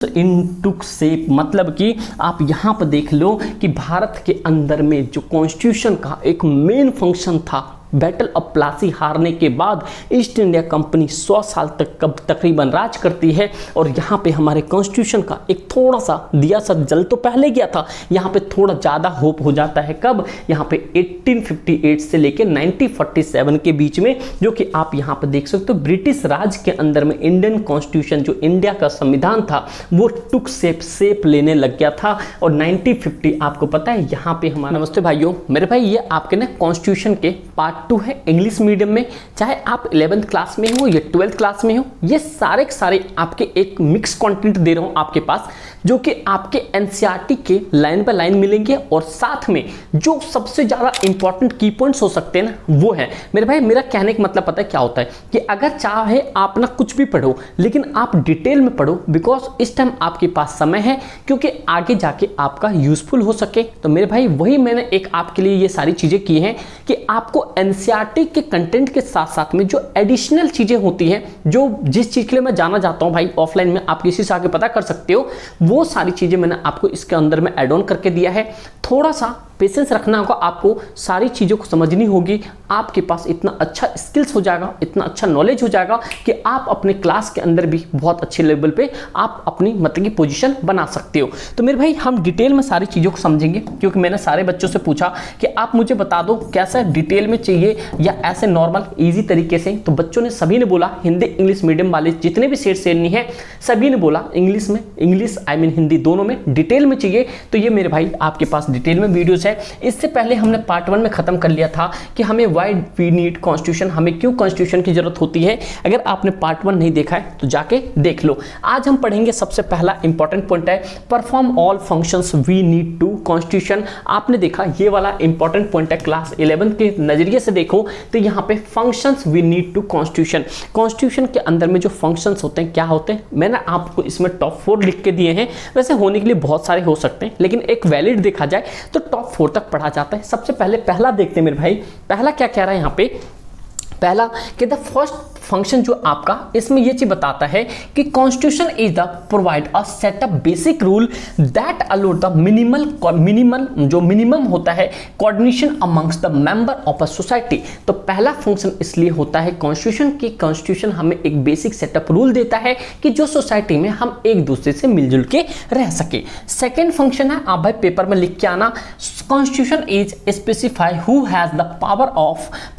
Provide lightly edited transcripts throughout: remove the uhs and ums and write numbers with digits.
इन टुक shape मतलब कि आप यहाँ पर देख लो कि भारत के अंदर में जो कॉन्स्टिट्यूशन का एक मेन फंक्शन था, बैटल ऑफ प्लासी हारने के बाद ईस्ट इंडिया कंपनी 100 साल तक कब तकरीबन राज करती है। और यहाँ पे हमारे कॉन्स्टिट्यूशन का एक थोड़ा सा दिया सा जल तो पहले गया था, यहाँ पे थोड़ा ज़्यादा होप हो जाता है। कब? यहाँ पे 1858 से लेके 1947 के बीच में, जो कि आप यहाँ पे देख सकते हो ब्रिटिश राज के अंदर में इंडियन कॉन्स्टिट्यूशन जो इंडिया का संविधान था वो टुक शेप लेने लग गया था। और 1950 आपको पता है यहाँ पे हमारा, नमस्ते भाइयों, मेरे भाई ये आपके ना कॉन्स्टिट्यूशन के पार्ट 2 है इंग्लिश मीडियम में, चाहे आप 11th क्लास में हो या 12th क्लास में हो, ये सारे के सारे आपके एक मिक्स कंटेंट दे रहा हूं आपके पास, जो कि आपके एनसीईआरटी के लाइन बाय लाइन मिलेंगे। और साथ में जो सबसे ज्यादा इंपॉर्टेंट की पॉइंट्स हो सकते हैं ना वो है मेरे भाई, मेरा कहने का मतलब पता है क्या होता है कि अगर चाहे आप ना कुछ भी पढ़ो लेकिन आप डिटेल में पढ़ो, बिकॉज इस टाइम आपके पास समय है, क्योंकि आगे जाके आपका यूजफुल हो सके। तो मेरे भाई वही मैंने एक आपके लिए ये सारी चीजें की हैं कि आपको एनसीईआरटी के कंटेंट के साथ साथ में जो एडिशनल चीजें होती हैं, जो जिस चीज के लिए मैं जाना चाहता हूं भाई ऑफलाइन में आप किसी से आगे पता कर सकते हो, वो सारी चीजें मैंने आपको इसके अंदर में ऐड ऑन करके दिया है। थोड़ा सा पेशेंस रखना होगा, आपको सारी चीज़ों को समझनी होगी, आपके पास इतना अच्छा स्किल्स हो जाएगा, इतना अच्छा नॉलेज हो जाएगा कि आप अपने क्लास के अंदर भी बहुत अच्छे लेवल पे आप अपनी मतलब की पोजीशन बना सकते हो। तो मेरे भाई हम डिटेल में सारी चीज़ों को समझेंगे, क्योंकि मैंने सारे बच्चों से पूछा कि आप मुझे बता दो कैसा डिटेल में चाहिए या ऐसे नॉर्मल ईजी तरीके से। तो बच्चों ने सभी ने बोला, हिंदी इंग्लिश मीडियम वाले जितने भी सेट श्रेणी है सभी ने बोला इंग्लिश में, इंग्लिश आई मीन हिंदी दोनों में डिटेल में चाहिए। तो ये मेरे भाई आपके पास डिटेल में वीडियोस है। इससे पहले हमने पार्ट 1 में खत्म कर लिया था कि हमें व्हाई वी नीड कॉन्स्टिट्यूशन, हमें क्यों कॉन्स्टिट्यूशन की जरूरत होती है। अगर आपने पार्ट 1 नहीं देखा है तो जाके देख लो। आज हम पढ़ेंगे, सबसे पहला इंपॉर्टेंट पॉइंट है perform all functions we need to constitution. आपने देखा ये वाला इंपॉर्टेंट पॉइंट है, क्लास 11 के नजरिए से देखो तो यहाँ पे functions we need to constitution, constitution के अंदर में जो फंक्शंस होते हैं क्या होते हैं, मैंने आपको इसमें टॉप 4 लिख के दिए हैं। वैसे होने के लिए बहुत सारे हो सकते हैं, लेकिन एक वैलिड देखा जाए तो टॉप 4 तक पढ़ा जाता है। सबसे पहले पहला देखते हैं मेरे भाई, पहला क्या कह रहा है यहाँ पे, पहला कि द फर्स्ट फंक्शन जो आपका इसमें ये चीज बताता है कि constitution is the provide a set of basic rule that aloe the minimum होता है coordination amongst the member of a society. तो पहला फंक्शन इसलिए होता है कॉन्स्टिट्यूशन की, कॉन्स्टिट्यूशन हमें एक बेसिक सेटअप रूल देता है कि जो सोसाइटी में हम एक दूसरे से मिलजुल के रह सके। सेकेंड फंक्शन है, आप भाई पेपर में लिख के आना, constitution is specify who has the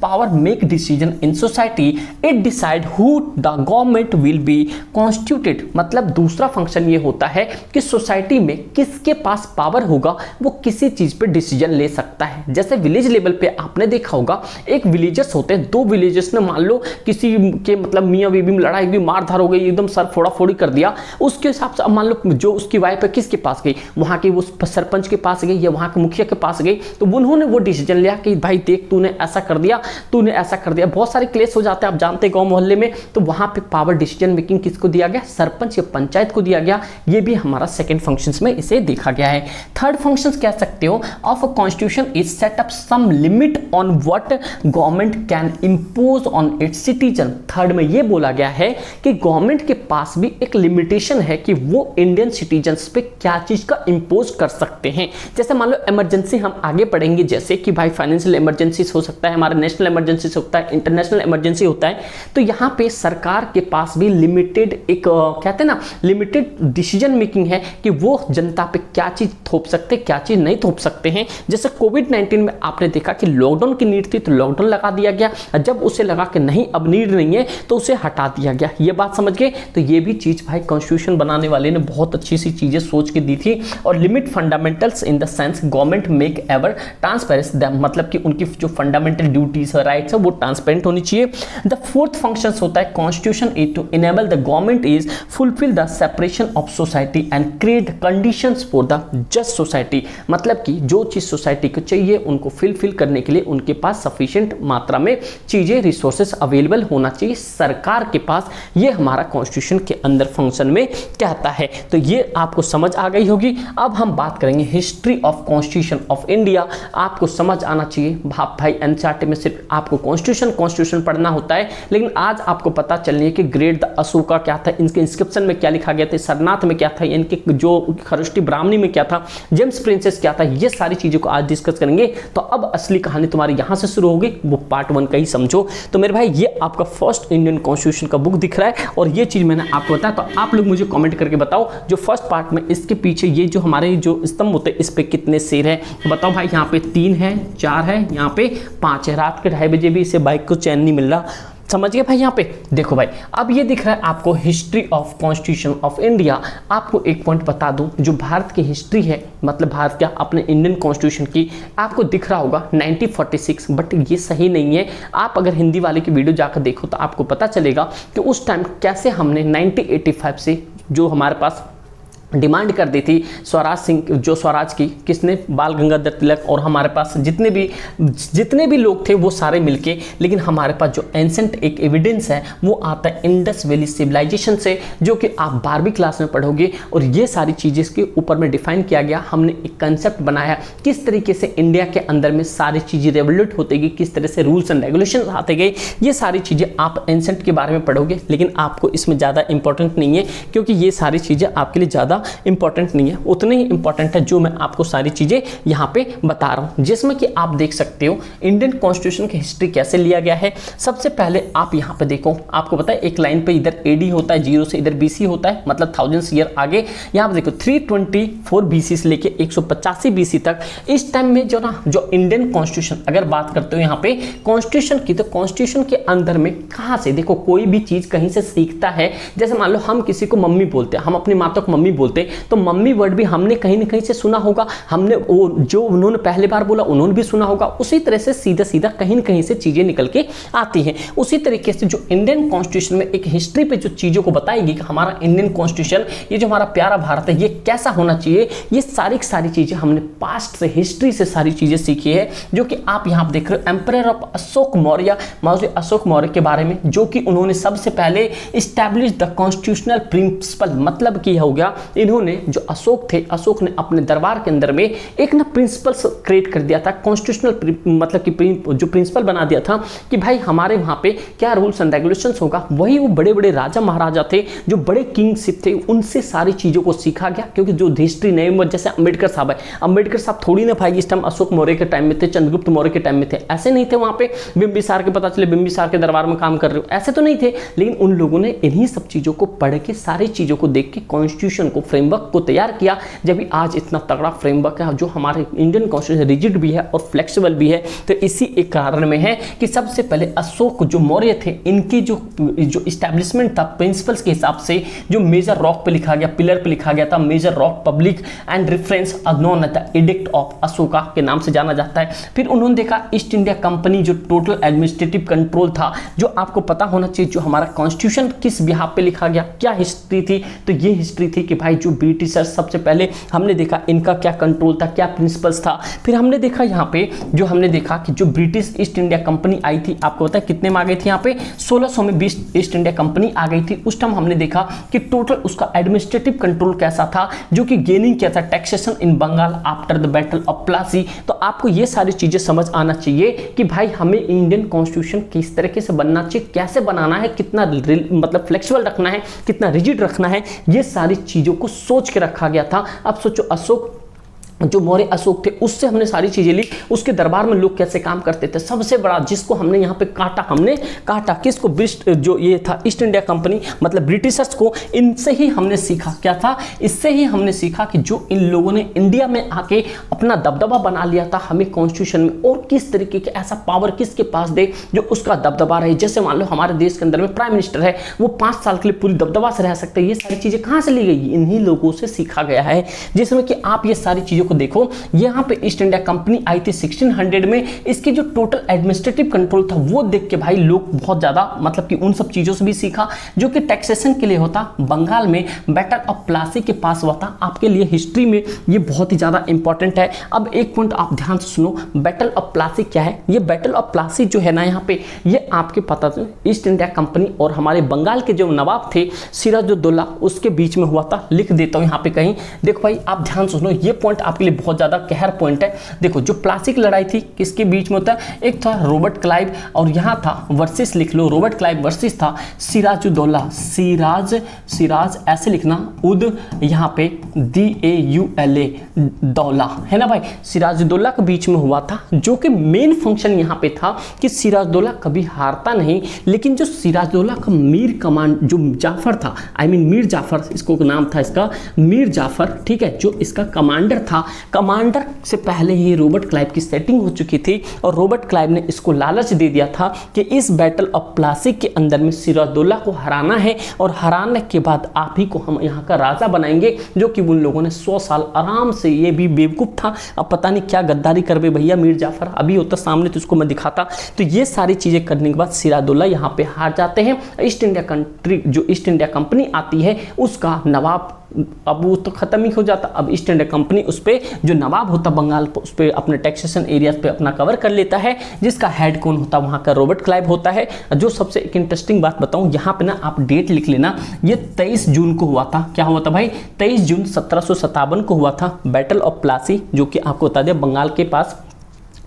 power make decision in society, it decide who the government will be constituted. मतलब दूसरा फंक्शन ये होता है कि सोसाइटी में किसके पास पावर होगा वो किसी चीज पे डिसीजन ले सकता है। जैसे विलेज लेवल पे आपने देखा होगा, एक विलेजर्स होते हैं, दो विलेजर्स ने मान लो किसी के मतलब मियाँ बीबी में लड़ाई हुई, मारधार हो गई, एकदम सर फोड़ा फोड़ी कर दिया, उसके हिसाब से अब मान लो जो उसकी वाइफ है किसके पास गई, वहां के वो सरपंच के पास गई या वहां के मुखिया के पास गई, तो उन्होंने वो डिसीजन लिया कि भाई देख तूने ऐसा कर दिया, तूने ऐसा कर दिया। बहुत सारे केस हो जाते हैं आप जानते हैं गांव मोहल्ले में, तो वहां पे पावर डिसीजन मेकिंग किसको दिया गया, सरपंच या पंचायत को दिया गया। ये भी हमारा सेकंड फंक्शंस में इसे देखा गया है। थर्ड फंक्शंस कह सकते हो of a constitution is set up some limit on what government can impose on its citizen. Third में ये बोला गया है कि गवर्नमेंट के पास भी एक लिमिटेशन है कि वो इंडियन सिटीजन्स पे क्या चीज का इंपोज कर सकते हैं। जैसे मान लो इमरजेंसी हम आगे पढ़ेंगे, जैसे कि भाई फाइनेंशियल इमरजेंसी हो सकता है, हमारा नेशनल इमरजेंसी होता है, इंटरनेशनल इमरजेंसी होता है। तो यहाँ पे सरकार के पास भी लिमिटेड एक कहते हैं ना लिमिटेड डिसीजन मेकिंग है कि वो जनता पे क्या चीज थोप सकते क्या चीज नहीं थोप सकते हैं। जैसे कोविड-19 में आपने देखा कि लॉकडाउन की नीड थी तो लॉकडाउन लगा दिया गया, जब उसे लगा कि नहीं अब नीड नहीं है तो उसे हटा दिया गया। ये बात समझ गए। तो ये भी चीज भाई कॉन्स्टिट्यूशन बनाने वाले ने बहुत अच्छी सी चीजें सोच के दी थी। और limit fundamentals in the sense government make ever transparence them, मतलब कि उनकी जो फंडामेंटल ड्यूटीज है राइट्स है वो ट्रांसपेरेंट होनी चाहिए। द फोर्थ फंक्शन होता है constitution is to enable the government is fulfill the separation of society and create conditions for the just society. मतलब कि जो चीज सोसाइटी को चाहिए उनको फिलफिल करने के लिए उनके पास सफिशिएंट मात्रा में चीजें रिसोर्सेस अवेलेबल होना चाहिए सरकार के पास। ये हमारा कॉन्स्टिट्यूशन के अंदर फंक्शन में कहता है। तो ये आपको समझ आ गई होगी। अब हम बात करेंगे history of constitution of India. आपको समझ आना चाहिए भाई एनसीईआरटी में सिर्फ आपको कॉन्स्टिट्यूशन पढ़ना होता है, लेकिन आज आपको पता चलनी है कि ग्रेट द अशोका क्या था, इनके इंस्क्रिप्शन में क्या लिखा गया था, सरनाथ में क्या था, इनके जो खरोष्टी ब्राह्मणी में क्या था, जेम्स प्रिंसेस क्या था, ये सारी चीज़ों को आज डिस्कस करेंगे। तो अब असली कहानी तुम्हारी यहाँ से शुरू होगी, वो पार्ट 1 का ही समझो। तो मेरे भाई ये आपका फर्स्ट इंडियन कॉन्स्टिट्यूशन का बुक दिख रहा है और ये चीज़ मैंने आपको बताया। तो आप लोग मुझे कमेंट करके बताओ जो फर्स्ट पार्ट में इसके पीछे ये जो हमारे जो स्तंभ होते हैं इस पे कितने शेर है। तो बताओ भाई, यहाँ पे 3 है, 4 है, यहाँ पे 5 है। रात के 2:30 बजे भी इसे बाइक को चैन नहीं मिल रहा, समझ गए भाई। यहाँ पे देखो भाई, अब ये दिख रहा है आपको history of constitution of India. आपको एक पॉइंट बता दूं, जो भारत की हिस्ट्री है, मतलब भारत का अपने इंडियन कॉन्स्टिट्यूशन की, आपको दिख रहा होगा 1946, बट ये सही नहीं है। आप अगर हिंदी वाले की वीडियो जाकर देखो तो आपको पता चलेगा कि उस टाइम कैसे हमने 1985 से जो हमारे पास डिमांड कर दी थी स्वराज सिंह, जो स्वराज की किसने, बाल गंगाधर तिलक, और हमारे पास जितने भी लोग थे वो सारे मिलके। लेकिन हमारे पास जो एंसेंट एक एविडेंस है वो आता है इंडस वैली सिविलाइजेशन से, जो कि आप 12वीं क्लास में पढ़ोगे। और ये सारी चीज़ें इसके ऊपर में डिफाइन किया गया। हमने एक कंसेप्ट बनाया किस तरीके से इंडिया के अंदर में सारी चीज़ें रेवोल्यूट होती गई, किस तरह से रूल्स एंड रेगुलेशन आते गए। ये सारी चीज़ें आप एंसेंट के बारे में पढ़ोगे, लेकिन आपको इसमें ज़्यादा इंपॉर्टेंट नहीं है, क्योंकि ये सारी चीज़ें आपके लिए ज़्यादा इंपॉर्टेंट नहीं है। उतने ही इंपॉर्टेंट है जो मैं आपको सारी चीजें यहाँ पे बता रहा हूँ, जिसमें कि आप देख सकते हो इंडियन कॉन्स्टिट्यूशन की हिस्ट्री कैसे लिया गया है। सबसे पहले आप यहाँ पे देखो, आपको पता है एक लाइन पे इधर एडी होता है 0 से, इधर बीसी होता है, मतलब 1000 ईयर आगे। यहाँ पे देखो 324 बीसी से लेके 185 बीसी तक, इस टाइम में जो इंडियन कॉन्स्टिट्यूशन अगर बात करते हो यहाँ पे कॉन्स्टिट्यूशन की, तो कॉन्स्टिट्यूशन के अंदर में कहाँ से देखो, कोई भी चीज कहीं से सीखता है। जैसे मान लो हम किसी को मम्मी बोलते हैं, हम अपनी माता को मम्मी बोलते हैं, तो मम्मी वर्ड भी हमने कहीं ना कहीं से सुना होगा, हमने वो जो उन्होंने पहले बार बोला उन्होंने भी सुना होगा। उसी तरह से सीधा सीधा कहीं ना कहीं से चीजें निकल के आती हैं। उसी तरीके से जो इंडियन कॉन्स्टिट्यूशन में एक हिस्ट्री पे जो चीजों को बताएगी कि हमारा इंडियन कॉन्स्टिट्यूशन, ये जो हमारा प्यारा भारत है, ये कैसा होना चाहिए, ये सारी चीजें हमने पास्ट से, हिस्ट्री से सारी चीजें सीखी है। जो कि आप यहाँ पे देख रहे हो एम्परर ऑफ अशोक मौर्य, अशोक मौर्य के बारे में, जो कि उन्होंने सबसे पहले इस्टेब्लिश द कॉन्स्टिट्यूशनल प्रिंसिपल, मतलब कि हो गया इन्होंने, जो अशोक थे, अशोक ने अपने दरबार के अंदर में एक ना प्रिंसिपल्स क्रिएट कर दिया था, कॉन्स्टिट्यूशनल मतलब कि जो प्रिंसिपल बना दिया था कि भाई हमारे वहां पे क्या रूल्स एंड रेगुलेशंस होगा। वही वो बड़े बड़े राजा महाराजा थे, जो बड़े किंगशिप थे, उनसे सारी चीजों को सीखा गया। क्योंकि जो हिस्ट्री नए, जैसे अम्बेडकर साहब है, अम्बेडकर साहब थोड़ी ना भाई इस टाइम अशोक मौर्य के टाइम में थे, चंद्रगुप्त मौर्य के टाइम में थे, ऐसे नहीं थे। वहां पे बिंबिसार के, पता चले बिंबिसार के दरबार में काम कर रहे हो, ऐसे तो नहीं थे। लेकिन उन लोगों ने इन्हीं सब चीजों को पढ़ के, सारी चीजों को देख के कॉन्स्टिट्यूशन को, फ्रेमवर्क को तैयार किया। जब आज इतना तगड़ा फ्रेमवर्क है, जो हमारे इंडियन कॉन्स्टिट्यूशन रिजिड भी है और फ्लेक्सिबल भी है, तो इसी एक कारण में है कि सबसे पहले अशोक जो मौर्य थे, इनकी जो इस्टेब्लिशमेंट था प्रिंसिपल्स के हिसाब से, जो मेजर रॉक पे लिखा गया, पिलर पे लिखा गया था, major rock public and reference known the edict of Ashoka के नाम से जाना जाता है। फिर उन्होंने देखा ईस्ट इंडिया कंपनी, जो टोटल एडमिनिस्ट्रेटिव कंट्रोल था, जो आपको पता होना चाहिए, जो हमारा कॉन्स्टिट्यूशन किस बिहाफ पे लिखा गया, क्या हिस्ट्री थी। तो ये हिस्ट्री थी कि भाई जो ब्रिटिशर्स, सबसे पहले हमने देखा इनका क्या कंट्रोल था, क्या प्रिंसिपल्स था। फिर हमने देखा यहाँ पे, जो हमने देखा कि जो ब्रिटिश ईस्ट इंडिया कंपनी आई थी, आपको पता है कितने में आ गई थी, यहाँ पे 1600 में ईस्ट इंडिया कंपनी आ गई थी। उस टाइम हमने देखा कि टोटल उसका एडमिनिस्ट्रेटिव कंट्रोल कैसा था, जो कि गेनिंग किया था taxation in Bengal after the battle of Plassey. तो आपको ये सारी चीजें समझ आना चाहिए कि भाई हमें इंडियन कॉन्स्टिट्यूशन किस तरीके से बनना चाहिए, कैसे बनाना है, कितना मतलब फ्लेक्सिबल रखना है, कितना रिजिड रखना है, ये सारी चीजों को सोच के रखा गया था। अब सोचो अशोक, जो मौर्य अशोक थे, उससे हमने सारी चीजें ली। उसके दरबार में लोग कैसे काम करते थे, सबसे बड़ा जिसको हमने यहाँ पे काटा, हमने काटा किसको, जो ये था ईस्ट इंडिया कंपनी, मतलब ब्रिटिशर्स को। इनसे ही हमने सीखा, क्या था, इससे ही हमने सीखा कि जो इन लोगों ने इंडिया में आके अपना दबदबा बना लिया था, हमें कॉन्स्टिट्यूशन में और किस तरीके के ऐसा पावर किसके पास दे जो उसका दबदबा रहे। जैसे मान लो हमारे देश के अंदर में प्राइम मिनिस्टर है, वो 5 साल के लिए पूरी दबदबा से रह सकते हैं। ये सारी चीजें कहाँ से ली गई, इन्हीं लोगों से सीखा गया है। जिसमें कि आप ये सारी चीजों देखो, यहां पे ईस्ट इंडिया कंपनी आई थी 1600 में। इसकी जो टोटल एडमिनिस्ट्रेटिव कंट्रोल था, वो देख के भाई लोग बहुत ज्यादा, मतलब कि उन सब चीजों से भी सीखा जो कि टैक्सेशन के लिए होता। बंगाल में बैटल ऑफ प्लासी के पास हुआ था। आपके लिए हिस्ट्री में ये बहुत ही ज्यादा इंपॉर्टेंट है। अब एक पॉइंट आप ध्यान से सुनो, बैटल ऑफ प्लासी क्या है। ये बैटल ऑफ प्लासी जो है ना, यहाँ पे ये आपके पता था ईस्ट इंडिया कंपनी और हमारे बंगाल के जो नवाब थे सिराजुद्दौला, उसके बीच में हुआ था। लिख देता हूं यहाँ पे कहीं, देखो भाई आप ध्यान से सुनो, ये पॉइंट आपके आपके लिए बहुत ज़्यादा कहर पॉइंट है। देखो जो प्लासी की लड़ाई थी किसके बीच में होता है, एक था रॉबर्ट क्लाइव और यहाँ था वर्सेस, लिख लो रॉबर्ट क्लाइव वर्सेस था सिराजुद्दौला, सिराज ऐसे लिखना, उद यहाँ पे DAULA दौला, है ना भाई, सिराजुद्दौला के बीच में हुआ था, जो कि मेन फंक्शन यहाँ पे था कि सिराजुद्दौला कभी हारता नहीं, लेकिन जो सिराजुद्दौला का मीर कमांड जो जाफर था, मीर जाफर इसको नाम था इसका, मीर जाफर, ठीक है, जो इसका कमांडर था, कमांडर से पहले ही रॉबर्ट क्लाइव की सेटिंग हो चुकी थी और रॉबर्ट क्लाइव ने इसको लालच दे दिया था कि इस बैटल ऑफ प्लासी के अंदर में सिराजुद्दौला को हराना है और हराने के बाद आप ही को हम यहाँ का राजा बनाएंगे, जो कि उन लोगों ने 100 साल आराम से, ये भी बेवकूफ़ था, अब पता नहीं क्या गद्दारी कर बे भैया मीर जाफर, अभी होता सामने तो उसको मैं दिखाता। तो ये सारी चीज़ें करने के बाद सिराजुद्दौला यहाँ पे हार जाते हैं। ईस्ट इंडिया कंट्री, जो ईस्ट इंडिया कंपनी आती है उसका नवाब, अब वो तो ख़त्म ही हो जाता, अब ईस्ट इंडिया कंपनी उस पर जो नवाब होता बंगाल पर, उस पर अपने टैक्सेशन एरियाज पे अपना कवर कर लेता है, जिसका हेड कौन होता वहाँ का रॉबर्ट क्लाइव होता है। जो सबसे एक इंटरेस्टिंग बात बताऊँ यहाँ पे ना, आप डेट लिख लेना, ये 23 जून को हुआ था। क्या हुआ था भाई, 23 जून 1757 को हुआ था बैटल ऑफ प्लासी, जो कि आपको बता दें बंगाल के पास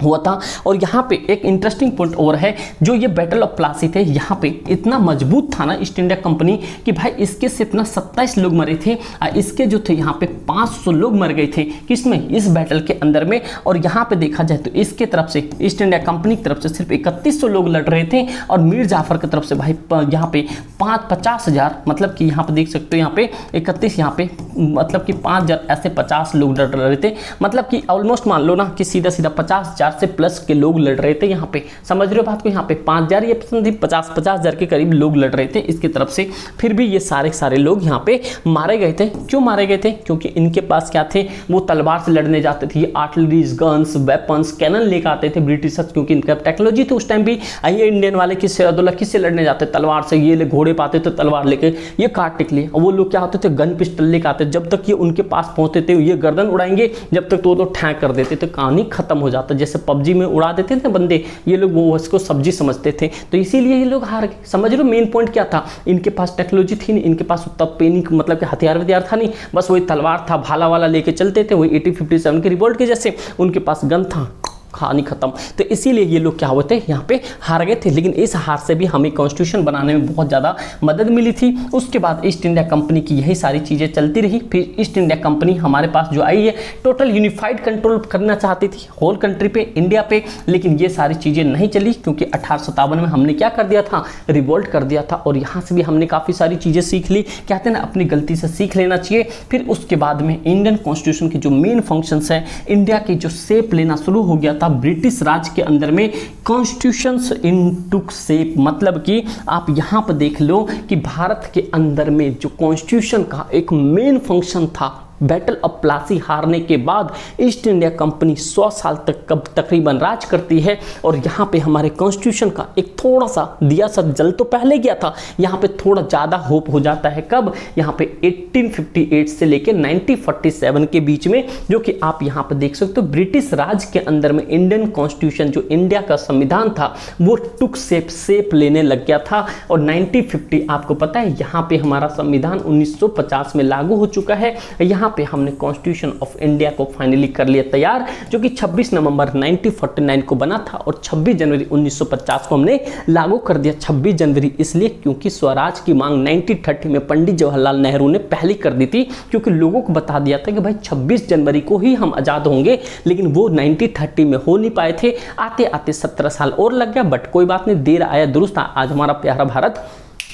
हुआ था। और यहाँ पे एक इंटरेस्टिंग पॉइंट और है, जो ये बैटल ऑफ प्लासी थे, यहाँ पे इतना मजबूत था ना ईस्ट इंडिया कंपनी कि भाई इसके सिर्फ ना 27 लोग मरे थे और इसके जो थे यहाँ पे 500 लोग मर गए थे, किसमें, इस बैटल के अंदर में। और यहाँ पे देखा जाए तो इसके तरफ से, ईस्ट इंडिया कंपनी की तरफ से सिर्फ 3100 लोग लड़ रहे थे और मीर जाफर की तरफ से भाई यहाँ पे 50,000, मतलब कि यहाँ पे देख सकते हो, यहाँ पे 31, यहाँ पे मतलब कि 5000 ऐसे 50 लोग लड़ रहे थे, मतलब कि ऑलमोस्ट मान लो ना कि सीधा 50,000 से प्लस के लोग लड़ रहे थे यहाँ पे, समझ रहे हो बात को, यहाँ पे 5000 ये 50,000 के करीब लोग लड़ रहे थे इसकी तरफ से। फिर भी ये सारे लोग यहाँ पे मारे गए थे। क्यों मारे गए थे, क्योंकि इनके पास क्या थे, वो तलवार से लड़ने जाते थे, आर्टिलरीज, गन्स, वेपन्स, कैनन लेकर आते थे ब्रिटिशर्स, क्योंकि इनका टेक्नोलॉजी थी उस टाइम भी। आइए इंडियन वाले की सिराजुद्दौला किससे लड़ने जाते, तलवार से, ये घोड़े पाते थे तलवार लेके, ये काट टिक लिए, और वो लोग क्या होते थे गन पिस्टल लेकर आते, जब तक ये उनके पास पहुंचते थे ये गर्दन उड़ाएंगे, जब तक तो ठैक कर देते थे, कहानी खत्म हो जाता। जैसे पबजी में उड़ा देते थे बंदे, ये लोग वो इसको सब्जी समझते थे, तो इसीलिए ये लोग हार गए। समझ लो मेन पॉइंट क्या था, इनके पास टेक्नोलॉजी थी नहीं, इनके पास उतना पेनी मतलब कि हथियार था नहीं, बस वही तलवार था, भाला वाला लेके चलते थे, वही 1857 के रिवोल्ट के जैसे, उनके पास गन था, कहानी खत्म। तो इसीलिए ये लोग क्या हुए थे, यहाँ पे हार गए थे। लेकिन इस हार से भी हमें कॉन्स्टिट्यूशन बनाने में बहुत ज़्यादा मदद मिली थी। उसके बाद ईस्ट इंडिया कंपनी की यही सारी चीज़ें चलती रही। फिर ईस्ट इंडिया कंपनी हमारे पास जो आई है, टोटल यूनिफाइड कंट्रोल करना चाहती थी होल कंट्री पे, इंडिया पे, लेकिन ये सारी चीज़ें नहीं चली, क्योंकि 1857 में हमने क्या कर दिया था, रिवोल्ट कर दिया था। और यहाँ से भी हमने काफ़ी सारी चीज़ें सीख ली, कहते हैं ना अपनी गलती से सीख लेना चाहिए। फिर उसके बाद में इंडियन कॉन्स्टिट्यूशन के जो मेन फंक्शंस हैं, इंडिया की जो शेप लेना शुरू हो गया था ब्रिटिश राज के अंदर में, कॉन्स्टिट्यूशंस इन टुक शेप, मतलब कि आप यहां पर देख लो कि भारत के अंदर में जो कॉन्स्टिट्यूशन का एक मेन फंक्शन था, बैटल ऑफ प्लासी हारने के बाद ईस्ट इंडिया कंपनी 100 साल तक कब तकरीबन राज करती है। और यहाँ पे हमारे कॉन्स्टिट्यूशन का एक थोड़ा सा दिया सा जल तो पहले गया था, यहाँ पे थोड़ा ज़्यादा होप हो जाता है। कब, यहाँ पे 1858 से लेके 1947 के बीच में, जो कि आप यहाँ पे देख सकते हो ब्रिटिश राज के अंदर में इंडियन कॉन्स्टिट्यूशन जो इंडिया का संविधान था वो टुक शेप लेने लग गया था। और 1950 आपको पता है यहाँ पे हमारा संविधान 1950 में लागू हो चुका है। यहाँ पे हमने कॉन्स्टिट्यूशन ऑफ इंडिया को फाइनली कर लिया तैयार, जो कि 26 नवंबर 1949 को बना था और 26 जनवरी 1950 को हमने लागू कर दिया। 26 जनवरी इसलिए क्योंकि स्वराज की मांग 1930 में पंडित जवाहरलाल नेहरू ने पहले कर दी थी, क्योंकि लोगों को बता दिया था कि भाई 26 जनवरी को ही हम आज़ाद होंगे, लेकिन वो 1930 में हो नहीं पाए थे। आते आते 17 साल और लग गया, बट कोई बात नहीं, देर आया दुरुस्त। आज हमारा प्यारा भारत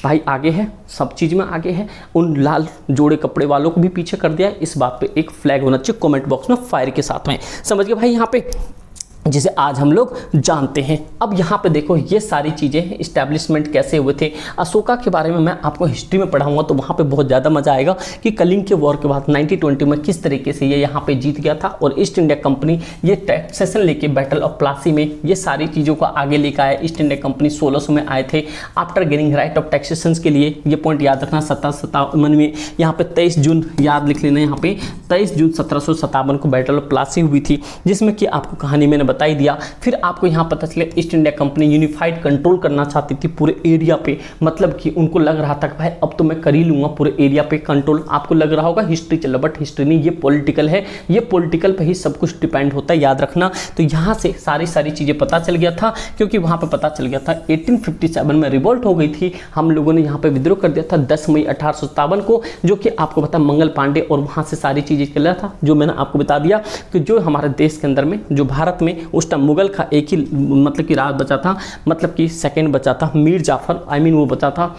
भाई आगे है, सब चीज़ में आगे है। उन लाल जोड़े कपड़े वालों को भी पीछे कर दिया है। इस बात पे एक फ्लैग होना चाहिए कमेंट बॉक्स में फायर के साथ में, समझ गए भाई यहाँ पे, जिसे आज हम लोग जानते हैं। अब यहाँ पे देखो ये सारी चीज़ें इस्टेब्लिशमेंट कैसे हुए थे। अशोका के बारे में मैं आपको हिस्ट्री में पढ़ाऊंगा, तो वहाँ पे बहुत ज़्यादा मजा आएगा कि कलिंग के वॉर के बाद 1920 में किस तरीके से ये यहाँ पे जीत गया था। और ईस्ट इंडिया कंपनी ये टैक्सेशन लेके बैटल ऑफ प्लासी में ये सारी चीज़ों को आगे लेकर आया। ईस्ट इंडिया कंपनी 1600 में आए थे after gaining right of taxation के लिए। ये पॉइंट याद रखना। 1757 में यहाँ पे 23 जून याद लिख लेना, यहाँ पे 23 जून 1757 को बैटल ऑफ प्लासी हुई थी, जिसमें कि आपको कहानी मैंने बता ही दिया। फिर आपको यहाँ पता चले east India company unified control करना चाहती थी पूरे एरिया पे, मतलब कि उनको लग रहा था कि भाई अब तो मैं कर ही लूँगा पूरे एरिया पे कंट्रोल। आपको लग रहा होगा हिस्ट्री चल रहा, बट हिस्ट्री नहीं, ये पॉलिटिकल है, ये पॉलिटिकल पे ही सब कुछ डिपेंड होता है, याद रखना। तो यहाँ से सारी चीज़ें पता चल गया था, क्योंकि वहाँ पे पता चल गया था 1857 में रिवोल्ट हो गई थी, हम लोगों ने यहाँ पे विद्रोह कर दिया था 10 मई 1857 को, जो कि आपको पता मंगल पांडे, और वहाँ से सारी चीज़ें चल रहा था, जो मैंने आपको बता दिया कि जो हमारे देश के अंदर में, जो भारत में उस टाइम मुगल का एक ही मतलब कि राज बचा था, मतलब कि सेकंड बचा था, मीर जाफर, वो बचा था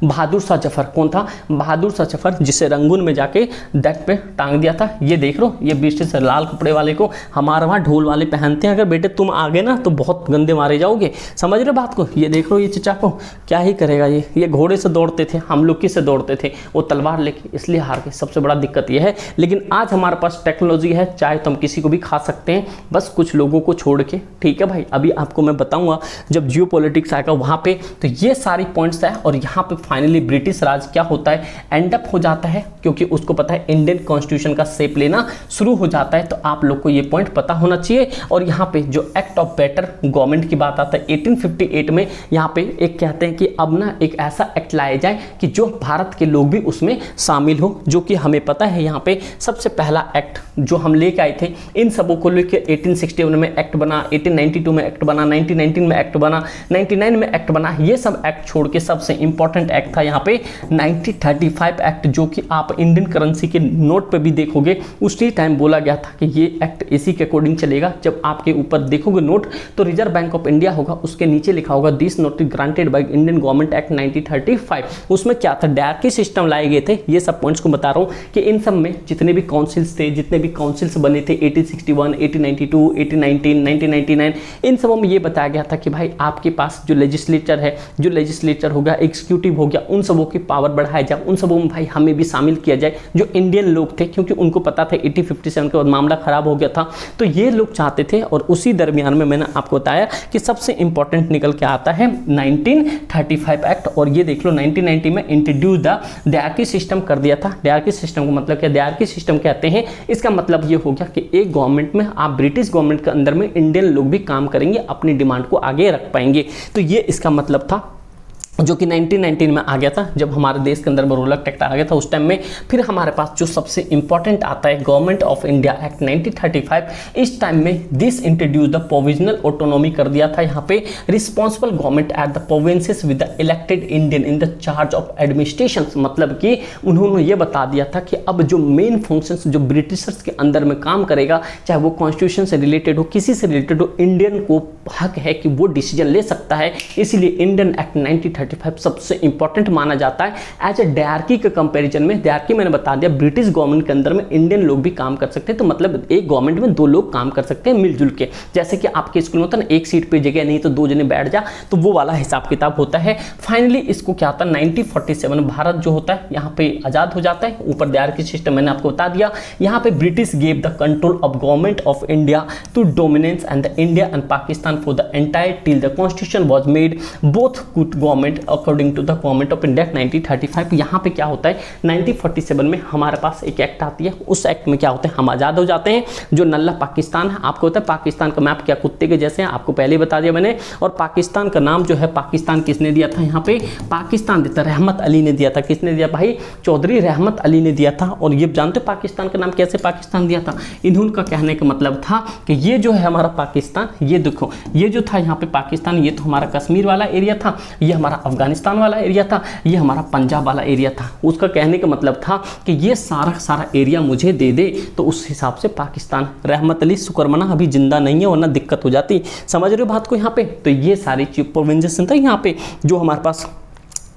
बहादुर शाह जफर। कौन था? बहादुर शाह जफर, जिसे रंगून में जाके डेथ पे टांग दिया था। ये देख लो, ये ब्रिटिश लाल कपड़े वाले को हमारे वहाँ ढोल वाले पहनते हैं, अगर बेटे तुम आ गए ना तो बहुत गंदे मारे जाओगे, समझ रहे बात को। ये देख लो, ये चचा को क्या ही करेगा, ये घोड़े से दौड़ते थे, हम लोग किससे दौड़ते थे, वो तलवार लेके, इसलिए हार गए। सबसे बड़ा दिक्कत ये है, लेकिन आज हमारे पास टेक्नोलॉजी है, चाहे तो हम किसी को भी खा सकते हैं, बस कुछ लोगों को छोड़ के, ठीक है भाई। अभी आपको मैं बताऊंगा जब जियो पॉलिटिक्स आएगा वहाँ पे, तो ये सारी पॉइंट्स है, और यहाँ पे फाइनली ब्रिटिश राज क्या होता है, एंड अप हो जाता है, क्योंकि उसको पता है इंडियन कॉन्स्टिट्यूशन का शेप लेना शुरू हो जाता है। तो आप लोग को ये पॉइंट पता होना चाहिए। और यहाँ पे जो एक्ट ऑफ बेटर गवर्नमेंट की बात आता है 1858 में, यहाँ पे एक कहते हैं कि अब ना एक ऐसा एक्ट लाया जाए कि जो भारत के लोग भी उसमें शामिल हो, जो कि हमें पता है यहाँ पे सबसे पहला एक्ट जो हम लेके आए थे, इन सबों को लेकर 1861 में एक्ट बना, 1892 में एक्ट बना, 1919 में एक्ट बना, 99 में एक्ट बना। ये सब एक्ट छोड़ के सबसे इंपॉर्टेंट एक्ट था यहाँ पे 1935 एक्ट, जो कि आप इंडियन करेंसी के नोट पे भी देखोगे, उसी टाइम बोला गया था कि ये एक्ट इसी के अकॉर्डिंग चलेगा। जब आपके ऊपर देखोगे नोट तो रिजर्व बैंक ऑफ इंडिया होगा, उसके नीचे लिखा होगा this note is granted by Indian government act 1935। उसमें क्या था, डायरेक्टरी सिस्टम लाए गए थे। ये सब पॉइंट्स को बता रहा हूँ कि इन सब में जितने भी काउंसिल्स थे, जितने भी काउंसिल्स बने थे 1861, 1892, 1819, 1999, इन सबों में ये बताया गया था कि भाई आपके पास जो लेजिस्लेचर है, जो लेजिस्लेचर हो गया, एग्जीक्यूटिव हो गया, उन सबों की पावर बढ़ाया जाए, उन सबों में भाई हमें भी शामिल किया जाए, जो इंडियन लोग थे, क्योंकि उनको पता था 1857 के बाद मामला खराब हो गया था, तो ये लोग चाहते थे। और उसी दरमियान में मैंने आपको बताया कि सबसे इंपॉर्टेंट निकल के आता है 1935 एक्ट। और ये देख लो 1990 में इंट्रोड्यूस द डायरेक्टरी सिस्टम कर दिया था। डायरेक्टरी सिस्टम का मतलब क्या, डायरेक्टरी सिस्टम कहते हैं, इसका मतलब ये हो गया कि एक गवर्नमेंट में आप ब्रिटिश गवर्नमेंट के अंदर में इंडियन लोग भी काम करेंगे, अपनी डिमांड को आगे रख पाएंगे। तो ये इसका मतलब था, जो कि 1919 में आ गया था, जब हमारे देश के अंदर रोलक एक्ट आ गया था उस टाइम में। फिर हमारे पास जो सबसे इंपॉर्टेंट आता है गवर्नमेंट ऑफ इंडिया एक्ट 1935। इस टाइम में this introduce the provisional autonomy कर दिया था यहाँ पे, responsible government at the provinces with the elected Indian in the charge of administration. मतलब कि उन्होंने ये बता दिया था कि अब जो मेन फंक्शंस जो ब्रिटिशर्स के अंदर में काम करेगा, चाहे वो कॉन्स्टिट्यूशन से रिलेटेड हो, किसी से रिलेटेड हो, इंडियन को हक है कि वो डिसीजन ले सकता है। इसीलिए इंडियन एक्ट 1935 सबसे इंपॉर्टेंट माना जाता है। एज ए डायरेक्टरी के कंपैरिजन में, डायरेक्टरी मैंने बता दिया ब्रिटिश गवर्नमेंट के अंदर में इंडियन लोग भी काम कर सकते हैं, तो मतलब एक गवर्नमेंट में दो लोग काम कर सकते हैं मिलजुल के। जैसे कि आपके स्कूल में होता है ना, एक सीट पे जगह नहीं तो दो जने बैठ जा, तो वो वाला हिसाब किताब होता है। फाइनली इसको क्या होता है 1947 भारत जो होता है यहाँ पे आजाद हो जाता है। ऊपर डायरेक्टरी सिस्टम मैंने आपको बता दिया। यहाँ पे British gave the control of government of India to dominance and the India and Pakistan for the entire till the constitution was made both good government according to the government of India 1935। यहाँ पे क्या होता है 1947 में हमारे पास एक act आती है। उस एक्ट में क्या होता है, हम आज़ाद हो जाते हैं। जो नल्ला पाकिस्तान है, आपको होता है पाकिस्तान का मैप क्या कुत्ते के जैसे हैं, आपको पहले ही बता दिया मैंने। और पाकिस्तान का नाम जो है, पाकिस्तान किसने दिया था, यहाँ पे पाकिस्तान देता रहमत अली ने दिया था। किसने दिया भाई, चौधरी रहमत अली ने दिया था। और ये जानते हो पाकिस्तान का नाम कैसे पाकिस्तान दिया था, इन्होंने कहने का मतलब था कि ये जो है हमारा पाकिस्तान, ये देखो ये जो था यहाँ पे पाकिस्तान, ये तो हमारा कश्मीर वाला एरिया था, ये हमारा अफगानिस्तान वाला एरिया था, ये हमारा पंजाब वाला एरिया था। उसका कहने का मतलब था कि ये सारा एरिया मुझे दे दे। तो उस हिसाब से पाकिस्तान, रहमत अली शुक्रमना अभी जिंदा नहीं है, वरना दिक्कत हो जाती। समझ रहे हो बात को यहाँ पे। तो ये सारी चीज प्रोविंसेस था यहाँ पे, जो हमारे पास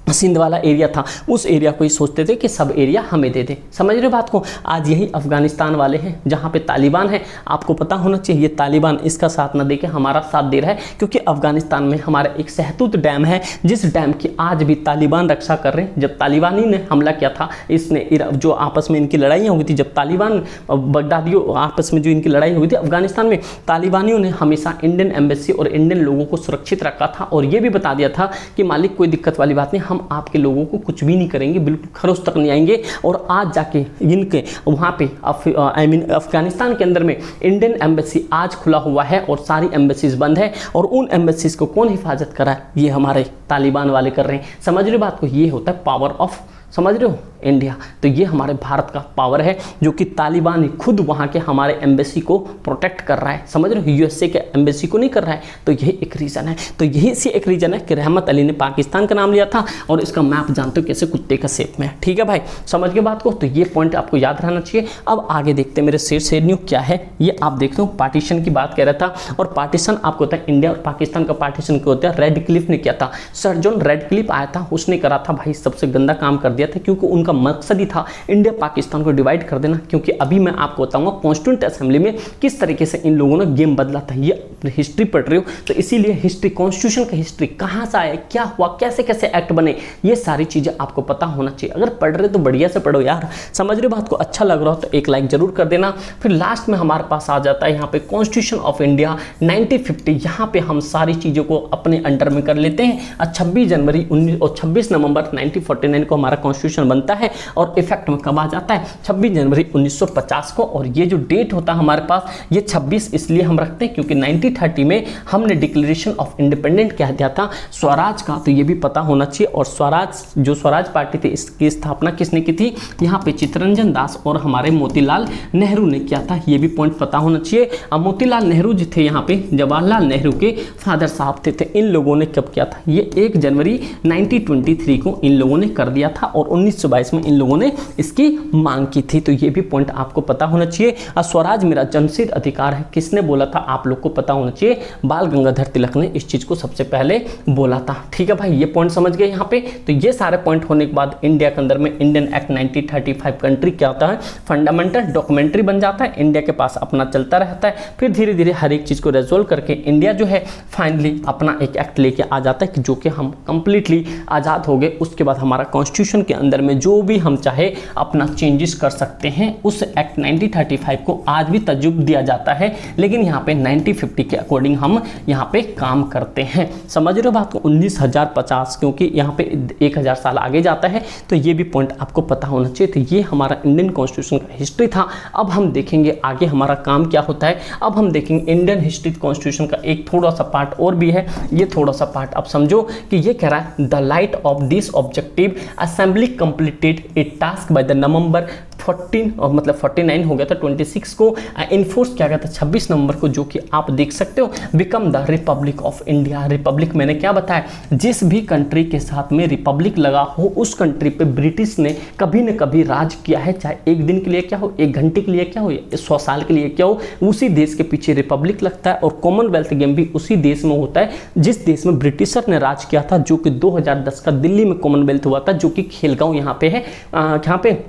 सिंध वाला एरिया था, उस एरिया को ही सोचते थे कि सब एरिया हमें दे दे। समझ रहे हो बात को। आज यही अफगानिस्तान वाले हैं जहाँ पे तालिबान है। आपको पता होना चाहिए तालिबान इसका साथ न दे के हमारा साथ दे रहा है, क्योंकि अफगानिस्तान में हमारा एक सहतूत डैम है, जिस डैम की आज भी तालिबान रक्षा कर रहे हैं। जब तालिबानी ने हमला किया था, इसने जो आपस में इनकी लड़ाइयाँ हुई थी, जब तालिबान बगदादियों आपस में जो इनकी लड़ाई हुई थी अफगानिस्तान में, तालिबानियों ने हमेशा इंडियन एम्बेसी और इंडियन लोगों को सुरक्षित रखा था। और ये भी बता दिया था कि मालिक कोई दिक्कत वाली बात नहीं, हम हम आपके लोगों को कुछ भी नहीं करेंगे, बिल्कुल खरोच तक नहीं आएंगे। और आज जाके इनके वहाँ पे अफगानिस्तान के अंदर में इंडियन एम्बेसी आज खुला हुआ है और सारी एम्बेसीज बंद है, और उन एम्बेसीज को कौन हिफाजत करा है? ये हमारे तालिबान वाले कर रहे हैं। समझ रहे हो बात को? ये होता है पावर ऑफ, समझ रहे हो, इंडिया। तो ये हमारे भारत का पावर है जो कि तालिबान खुद वहाँ के हमारे एम्बेसी को प्रोटेक्ट कर रहा है, समझ रहे हो, यूएसए के एम्बेसी को नहीं कर रहा है। तो यही एक रीज़न है। तो यही से एक रीज़न है कि रहमत अली ने पाकिस्तान का नाम लिया था, और इसका मैप जानते हो कैसे, कुत्ते का शेप में है। ठीक है भाई, समझ गए बात को? तो ये पॉइंट आपको याद रहना चाहिए। अब आगे देखते हैं मेरे शेर न्यू क्या है। ये आप देखते हो पार्टीशन की बात कह रहा था, और पार्टीशन आपको होता है इंडिया और पाकिस्तान का पार्टीशन क्या होता है, रेड क्लिफ ने किया था। सर जॉन रेड क्लिफ आया था, उसने करा था भाई सबसे गंदा काम कर दिया था, क्योंकि उनका मकसद ही था इंडिया पाकिस्तान को डिवाइड कर देना। क्योंकि अभी मैं आपको बताऊंगा कॉन्स्टिट्यूंट असेंबली में किस तरीके से इन लोगों ने गेम बदला था। ये हिस्ट्री पढ़ रहे हो तो इसीलिए हिस्ट्री, कॉन्स्टिट्यूशन का हिस्ट्री कहां से आया, क्या हुआ, कैसे कैसे एक्ट बने, ये सारी चीजें आपको पता होना चाहिए। अगर पढ़ रहे तो बढ़िया से पढ़ो यार, समझ रहे बात को? अच्छा लग रहा हो तो एक लाइक जरूर कर देना। फिर लास्ट में हमारे पास आ जाता है यहाँ पे कॉन्स्टिट्यूशन ऑफ इंडिया 1950। यहाँ पे हम सारी चीजों को अपने अंडर में कर लेते हैं। 26 जनवरी और 26 नवंबर 1949 को हमारा कॉन्स्टिट्यूशन बनता है, और इफेक्ट में कब आ जाता है, 26 जनवरी 1950 को। और ये जो डेट होता है हमारे पास, ये 26 इसलिए हम रखते हैं क्योंकि 1930 में हमने डिक्लेरेशन ऑफ इंडिपेंडेंट कह दिया था स्वराज का, तो ये भी पता होना चाहिए। और स्वराज, जो स्वराज पार्टी थी, इसकी स्थापना किसने की थी? यहाँ पे चित्तरंजन दास और हमारे मोतीलाल नेहरू ने किया था, ये भी पॉइंट पता होना चाहिए। अब मोतीलाल नेहरू जो थे यहाँ पे जवाहरलाल नेहरू के फादर साहब थे। इन लोगों ने कब किया था? ये 1 जनवरी 1923 को इन लोगों ने कर दिया था, और 1922 में इन लोगों ने इसकी मांग की थी। तो ये भी पॉइंट आपको पता होना चाहिए। स्वराज मेरा जन्मसिद्ध अधिकार है, किसने बोला था आप लोग को पता होना चाहिए? बाल गंगाधर तिलक ने इस चीज को सबसे पहले बोला था। ठीक है भाई, ये पॉइंट समझ गए यहाँ पे। तो ये सारे पॉइंट होने के बाद इंडिया के अंदर में इंडियन एक्ट 1935 कंट्री क्या होता है, फंडामेंटल डॉक्यूमेंट्री बन जाता है, इंडिया के पास अपना चलता रहता है। फिर धीरे धीरे हर एक चीज को रेजोल्व करके इंडिया जो है फाइनली अपना एक एक्ट लेके आ जाता है कि जो कि हम कंप्लीटली आजाद हो गए। उसके बाद हमारा कॉन्स्टिट्यूशन के अंदर में जो भी हम चाहे अपना चेंजेस कर सकते हैं। उस एक्ट 1935 को आज भी तजुब दिया जाता है, लेकिन यहाँ पे 1950 के अकॉर्डिंग हम यहाँ पे काम करते हैं। समझ रहे हो बात को? 19,050, क्योंकि यहाँ पे 1000 साल आगे जाता है। तो ये भी पॉइंट आपको पता होना चाहिए। तो ये हमारा इंडियन कॉन्स्टिट्यूशन का हिस्ट्री था। अब हम देखेंगे आगे हमारा काम क्या होता है। अब हम देखेंगे इंडियन हिस्ट्री कॉन्स्टिट्यूशन का एक थोड़ा सा पार्ट और भी है। ये थोड़ा सा पार्ट आप समझो कि ये कह रहा है the light of this objective assembly completed A task by the नवंबर 14 और मतलब 49 हो गया था 26 को इन्फोर्स किया गया था 26 नवंबर को, जो कि आप देख सकते हो become the Republic of India. Republic मैंने क्या बताया, जिस भी कंट्री के साथ में रिपब्लिक लगा हो उस कंट्री पे ब्रिटिश ने कभी न कभी राज किया है, चाहे एक दिन के लिए क्या हो, एक घंटे के लिए क्या हो, 100 साल के लिए क्या हो, उसी देश के पीछे रिपब्लिक लगता है। और कॉमनवेल्थ गेम भी उसी देश में होता है जिस देश में ब्रिटिशर ने राज किया था, जो कि 2010 का दिल्ली में कॉमनवेल्थ हुआ था, जो कि खेलगांव यहाँ पे है, यहाँ पे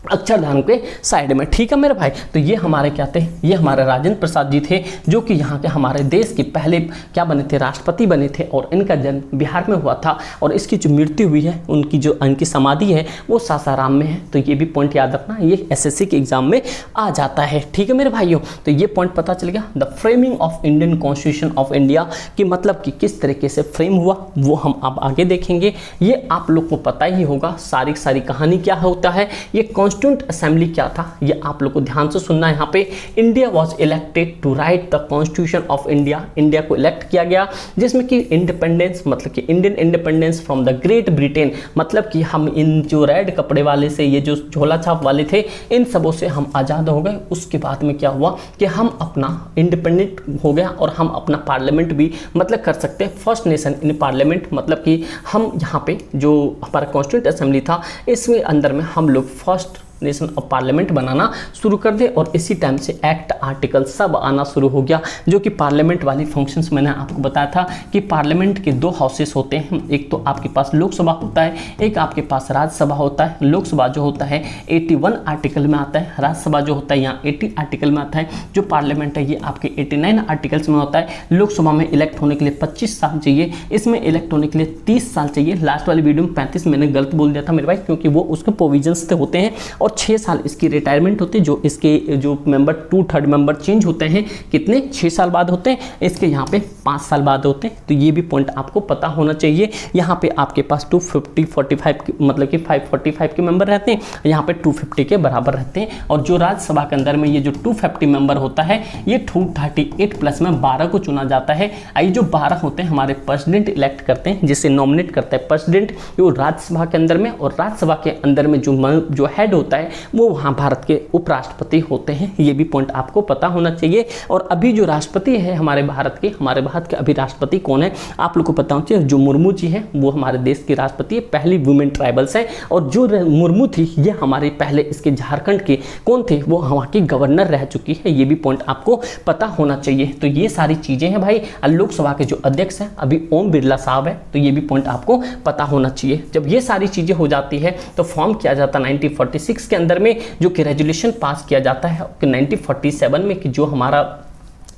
अक्षरधाम के साइड में। ठीक है मेरे भाई। तो ये हमारे क्या थे, ये हमारे राजेंद्र प्रसाद जी थे, जो कि यहाँ के हमारे देश के पहले क्या बने थे, राष्ट्रपति बने थे। और इनका जन्म बिहार में हुआ था, और इसकी जो मृत्यु हुई है, उनकी समाधि है वो सासाराम में है। तो ये भी पॉइंट याद रखना, ये एसएससी के एग्जाम में आ जाता है। ठीक है मेरे भाइयों। तो ये पॉइंट पता चल गया। The framing of Indian constitution of India की मतलब कि किस तरीके से फ्रेम हुआ वो हम अब आगे देखेंगे। ये आप लोग को पता ही होगा, सारी कहानी क्या होता है। ये कॉन्स्टिट्यूंट असेंबली क्या था, ये आप लोग को ध्यान से सुनना है। यहाँ पे India was elected to write the constitution of India. India को इलेक्ट किया गया, जिसमें कि इंडिपेंडेंस मतलब कि Indian independence from the Great Britain, मतलब कि हम इन जो रेड कपड़े वाले से, ये जो झोला छाप वाले थे, इन सबों से हम आज़ाद हो गए। उसके बाद में क्या हुआ कि हम अपना इंडिपेंडेंट हो गया, और हम अपना पार्लियामेंट भी मतलब कर सकते हैं, फर्स्ट नेशन इन पार्लियामेंट। मतलब कि हम यहाँ पे जो हमारा कॉन्स्टिट्यूंट असेंबली था, इसमें अंदर में हम लोग फर्स्ट नेशन ऑफ पार्लियामेंट बनाना शुरू कर दे। और इसी टाइम से एक्ट आर्टिकल सब आना शुरू हो गया, जो कि पार्लियामेंट वाली फंक्शंस मैंने आपको बताया था कि पार्लियामेंट के 2 हाउसेस होते हैं। एक तो आपके पास लोकसभा होता है, एक आपके पास राज्यसभा होता है। लोकसभा जो होता है 81 आर्टिकल में आता है, राज्यसभा जो होता है यहाँ 80 आर्टिकल में आता है। जो पार्लियामेंट है ये आपके 89 आर्टिकल्स में होता है। लोकसभा में इलेक्ट होने के लिए 25 साल चाहिए, इसमें इलेक्ट होने के लिए 30 साल चाहिए। लास्ट वाली वीडियो में 35 मैंने गलत बोल दिया था मेरे भाई, क्योंकि वो उसके प्रोविजंस होते हैं। और 6 साल इसकी रिटायरमेंट होती है। जो इसके जो मेंबर 2/3 मेंबर चेंज होते हैं कितने 6 साल बाद होते हैं, इसके यहाँ पे 5 साल बाद होते हैं। तो ये भी पॉइंट आपको पता होना चाहिए। यहाँ पे आपके पास 250-45 मतलब कि 545 के मेंबर रहते हैं, यहाँ पे 250 के बराबर रहते हैं। और जो राज्यसभा के अंदर में ये जो 250 मेंबर होता है ये 238 प्लस में 12 को चुना जाता है। ये जो 12 होते हैं हमारे प्रेसिडेंट इलेक्ट करते हैं, जिसे नॉमिनेट करता है प्रेसिडेंट, वो राज्यसभा के अंदर में, और राज्यसभा के अंदर में जो हेड होता है वो वहाँ भारत के उपराष्ट्रपति होते हैं। ये भी पॉइंट आपको पता होना चाहिए। और अभी जो राष्ट्रपति है हमारे भारत के अभी राष्ट्रपति कौन है आप लोग को पता होना चाहिए। जो मुर्मू जी है वो हमारे देश की राष्ट्रपति है, पहली वुमेन ट्राइबल्स है। और जो मुर्मू थी ये हमारे पहले इसके झारखंड के कौन थे, वो वहाँ की गवर्नर रह चुकी है। ये भी पॉइंट आपको पता होना चाहिए। तो ये सारी चीजें हैं भाई। लोकसभा के जो अध्यक्ष हैं अभी ओम बिरला साहब है, तो ये भी पॉइंट आपको पता होना चाहिए। जब ये सारी चीजें हो जाती है तो फॉर्म किया जाता है 1946 के अंदर में, जो कि रेजोल्यूशन पास किया जाता है 1947 में, कि जो हमारा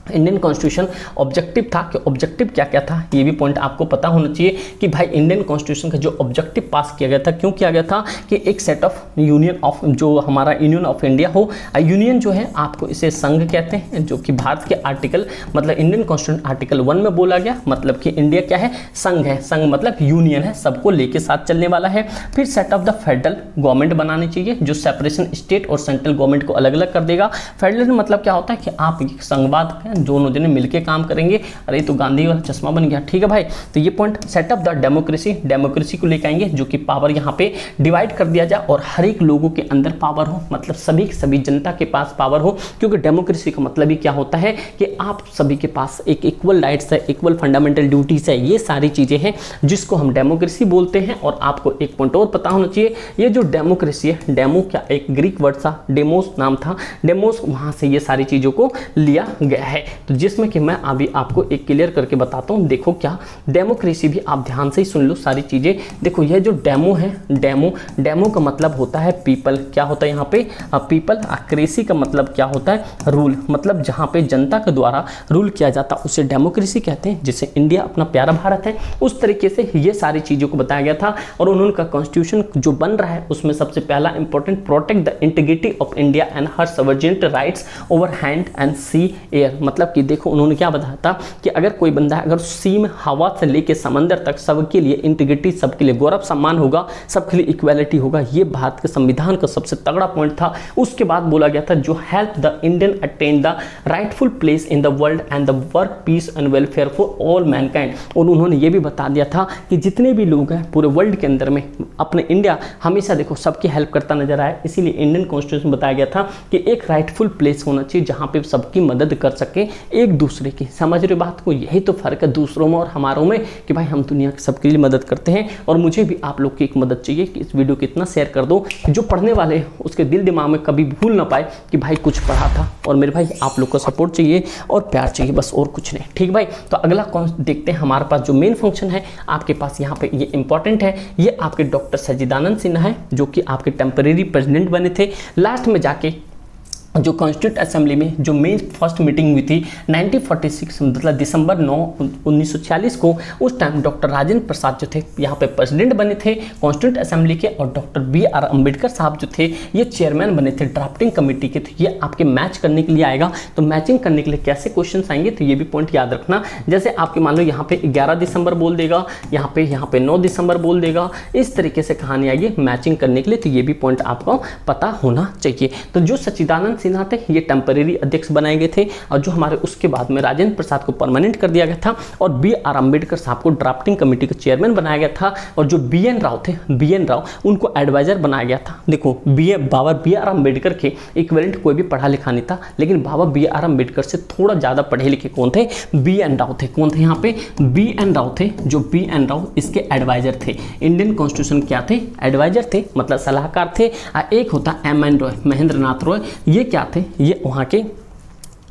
इंडियन कॉन्स्टिट्यूशन ऑब्जेक्टिव था। कि ऑब्जेक्टिव क्या क्या था ये भी पॉइंट आपको पता होना चाहिए। कि भाई इंडियन कॉन्स्टिट्यूशन का जो ऑब्जेक्टिव पास किया गया था, क्यों किया गया था, कि एक सेट ऑफ यूनियन ऑफ, जो हमारा यूनियन ऑफ इंडिया हो। यूनियन जो है आपको इसे संघ कहते हैं, जो कि भारत के आर्टिकल मतलब इंडियन कॉन्स्टिट्यूशन आर्टिकल 1 में बोला गया, मतलब कि इंडिया क्या है, संघ है। संघ मतलब यूनियन है, सबको लेके साथ चलने वाला है। फिर set of the federal government बनानी चाहिए, जो सेपरेशन स्टेट और सेंट्रल गवर्नमेंट को अलग अलग कर देगा। फेडरल मतलब क्या होता है कि आप संघवाद दोनों जने मिलके काम करेंगे। अरे तो गांधी वाला चश्मा बन गया, ठीक है भाई। तो ये point set up the democracy, democracy को लेकर आएंगे, जो कि पावर यहाँ पे डिवाइड कर दिया जाए और हर एक लोगों के अंदर पावर हो, मतलब सभी जनता के पास पावर हो। क्योंकि डेमोक्रेसी का मतलब ही क्या होता है कि आप सभी के पास एक इक्वल राइट्स है, इक्वल फंडामेंटल ड्यूटीज है। ये सारी चीजें हैं जिसको हम डेमोक्रेसी बोलते हैं। और आपको एक पॉइंट और पता होना चाहिए, ये जो डेमोक्रेसी है, डेमो क्या एक ग्रीक वर्ड था, डेमोस नाम था, डेमोस, वहां से ये सारी चीजों को लिया गया है। तो जिसमें कि मैं अभी आपको एक क्लियर करके बताता हूं। देखो क्या डेमोक्रेसी भी आप ध्यान से ही सुन लो सारी चीजें। देखो यह जो डेमो है, डेमो का मतलब होता है पीपल। क्या होता है यहाँ पे पीपल। क्रेसी का मतलब क्या होता है, रूल, मतलब जहाँ पे जनता के द्वारा रूल किया जाता उसे डेमोक्रेसी कहते हैं। जिसे इंडिया अपना प्यारा भारत है, उस तरीके से ये सारी चीजों को बताया गया था। और उन्होंने कॉन्स्टिट्यूशन जो बन रहा है उसमें सबसे पहला important, protect the integrity of India and her sovereign rights over hand and sea air. मतलब कि देखो उन्होंने क्या बताया था कि अगर कोई बंदा अगर सी में हवा से लेके समंदर तक सबके लिए इंटीग्रिटी, सबके लिए गौरव सम्मान होगा, सबके लिए इक्वालिटी होगा। ये भारत के संविधान का सबसे तगड़ा पॉइंट था। उसके बाद बोला गया था जो help the Indian attain the rightful place in the world and the work peace and welfare for all mankind. और उन्होंने ये भी बता दिया था कि जितने भी लोग हैं पूरे वर्ल्ड के अंदर में, अपने इंडिया हमेशा देखो सबकी हेल्प करता नजर आया। इसीलिए इंडियन कॉन्स्टिट्यूशन बताया गया था कि एक राइटफुल प्लेस होना चाहिए जहां पे सबकी मदद कर सके एक दूसरे की। समझ रहे बात को, यही तो फर्क है दूसरों में और हमारों में, कि भाई हम दुनिया के सबके लिए मदद करते हैं। और मुझे भी आप लोग की एक मदद चाहिए कि इस वीडियो को इतना शेयर कर दो कि जो पढ़ने वाले उसके दिल दिमाग में कभी भूल ना पाए कि भाई कुछ पढ़ा था। और मेरे भाई आप लोग को सपोर्ट चाहिए और प्यार चाहिए, बस और कुछ नहीं, ठीक भाई। तो अगला कौन देखते हैं, हमारे पास जो मेन फंक्शन है आपके पास यहाँ पे ये इंपॉर्टेंट है। ये आपके डॉक्टर सच्चिदानंद सिन्हा है, जो कि आपके टेम्परेरी प्रेसिडेंट बने थे। लास्ट में जाके जो कॉन्स्टिट्यूंट असेंबली में जो मेन फर्स्ट मीटिंग हुई थी 1946 मतलब दिसंबर 9 1946 को, उस टाइम डॉक्टर राजेंद्र प्रसाद जो थे यहाँ पे प्रेसिडेंट बने थे कॉन्स्टिट्यूंट असेंबली के, और डॉक्टर BR अम्बेडकर साहब जो थे ये चेयरमैन बने थे ड्राफ्टिंग कमेटी के। तो ये आपके मैच करने के लिए आएगा। तो मैचिंग करने के लिए कैसे क्वेश्चन आएंगे तो ये भी पॉइंट याद रखना। जैसे आपके मान लो यहाँ पे 11 दिसंबर बोल देगा, यहाँ पे 9 दिसंबर बोल देगा, इस तरीके से कहानी आएगी मैचिंग करने के लिए। तो ये भी पॉइंट आपको पता होना चाहिए। तो जो सच्चिदानंद सिन्हा थे ये टेम्परेरी अध्यक्ष बनाए गए थे, और जो हमारे उसके बाद में राजेंद्र प्रसाद को परमानेंट कर दिया गया था, और BR अम्बेडकर साहब को ड्राफ्टिंग कमेटी का चेयरमैन बनाया गया था। और जो BN राव थे, BN राव उनको एडवाइजर बनाया गया था। देखो बाबा BR अम्बेडकर के इक्विवेलेंट कोई भी पढ़ा लिखा नहीं था, लेकिन बाबा BR अम्बेडकर से थोड़ा ज्यादा पढ़े लिखे कौन थे, BN राव थे। कौन थे यहाँ पे, BN राव थे। जो BN राव इसके एडवाइजर थे। इंडियन कॉन्स्टिट्यूशन क्या थे, एडवाइजर थे, मतलब सलाहकार थे। एक होता MN रॉय, महेंद्र नाथ रॉय, ये क्या थे, ये वहाँ के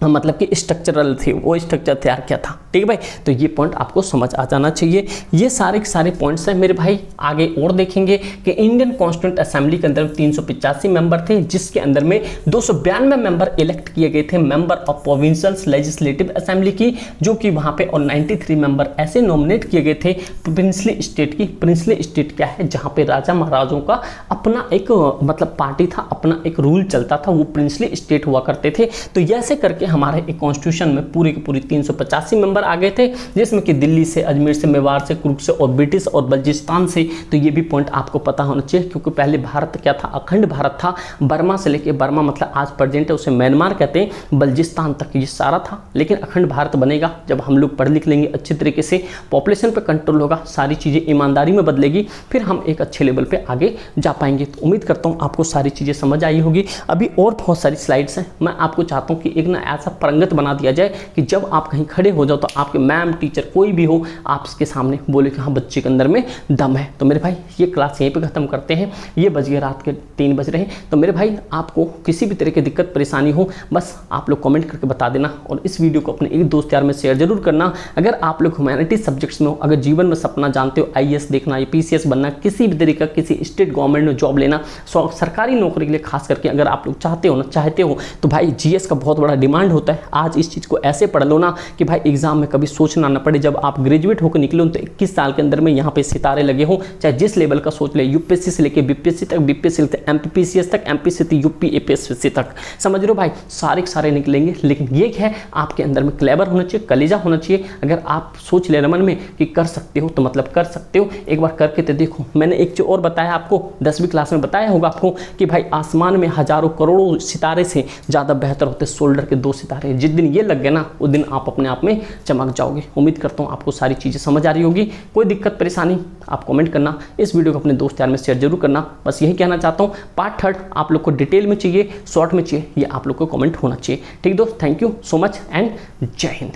मतलब कि स्ट्रक्चरल थे, वो स्ट्रक्चर तैयार किया था। ठीक है भाई, तो ये पॉइंट आपको समझ आ जाना चाहिए। ये सारे के सारे पॉइंट्स हैं मेरे भाई। आगे और देखेंगे कि इंडियन कॉन्स्टिट्यूंट असेंबली के अंदर 385 मेंबर थे, जिसके अंदर में 292 मेंबर इलेक्ट किए गए थे member of provincial legislative assembly की, जो कि वहाँ पे, और 93 मेंबर ऐसे नॉमिनेट किए गए थे प्रिंसली स्टेट की। प्रिंसली स्टेट क्या है, जहाँ पे राजा महाराजों का अपना एक मतलब पार्टी था, अपना एक रूल चलता था, वो प्रिंसली स्टेट हुआ करते थे। तो ऐसे करके हमारे एक कॉन्स्टिट्यूशन में पूरी की पूरी 385 मेंबर आ गए थे, जिसमें कि दिल्ली से, अजमेर से, मेवाड़ से, कुर्ग से और ब्रिटिश और बल्जिस्तान से। तो ये भी पॉइंट आपको पता होना चाहिए, क्योंकि पहले भारत क्या था, अखंड भारत था। बर्मा से लेके, बर्मा मतलब आज प्रेजेंट है, उसे म्यांमार कहते हैं, बल्जिस्तान तक ये सारा था। लेकिन अखंड भारत बनेगा जब हम लोग पढ़ लिख लेंगे अच्छे तरीके से, पॉपुलेशन पर कंट्रोल होगा, सारी चीज़ें ईमानदारी में बदलेगी, फिर हम एक अच्छे लेवल पर आगे जा पाएंगे। तो उम्मीद करता हूँ आपको सारी चीज़ें समझ आई होगी। अभी और बहुत सारी स्लाइड्स हैं, मैं आपको चाहता हूँ कि एक ना ऐसा परंगत बना दिया जाए कि जब आप कहीं खड़े हो जाओ तो आपके मैम, टीचर, कोई भी हो, आपके सामने बोले कि हाँ बच्चे के अंदर में दम है। तो मेरे भाई ये क्लास यहीं पे ख़त्म करते हैं। ये बज गए रात के 3 बज रहे हैं। तो मेरे भाई आपको किसी भी तरह की दिक्कत परेशानी हो, बस आप लोग कमेंट करके बता देना, और इस वीडियो को अपने एक दोस्त यार में शेयर जरूर करना। अगर आप लोग ह्यूमैनिटीज सब्जेक्ट्स में हो, अगर जीवन में सपना जानते हो, IAS देखना, PCS बनना, किसी भी तरीका किसी स्टेट गवर्नमेंट में जॉब लेना, सरकारी नौकरी के लिए खास करके अगर आप लोग चाहते हो तो भाई GS का बहुत बड़ा डिमांड होता है। आज इस चीज़ को ऐसे पढ़ लो ना कि भाई एग्जाम में कभी सोचना ना पड़े। जब आप ग्रेजुएट होकर निकलो तो 21 साल के अंदर में यहाँ पे सितारे लगे हो, चाहे जिस लेवल का सोच ले, UPSC से लेके BPSC तक, BPSC से MPPCS तक, MP से UP APSC तक, समझ लो भाई सारे के सारे निकलेंगे। लेकिन ये है आपके अंदर में क्लेवर होना चाहिए, कलेजा होना चाहिए। अगर आप सोच ले मन में कि कर सकते हो तो मतलब कर सकते हो, एक बार करके तो देखो। मैंने एक चीज़ और बताया आपको, 10वीं क्लास में बताया होगा आपको कि भाई आसमान में हजारों करोड़ों सितारे से ज़्यादा बेहतर होते शोल्डर के 2 सितारे। जिस दिन ये लग गए ना, उस दिन आप अपने आप में चमक जाओगे। उम्मीद करता हूँ आपको सारी चीज़ें समझ आ रही होगी। कोई दिक्कत परेशानी आप कमेंट करना, इस वीडियो को अपने दोस्त यार में शेयर जरूर करना। बस यही कहना चाहता हूँ। पार्ट 3 आप लोग को डिटेल में चाहिए, शॉर्ट में चाहिए, ये आप लोग को कमेंट होना चाहिए। ठीक दोस्त, thank you so much and जय हिंद।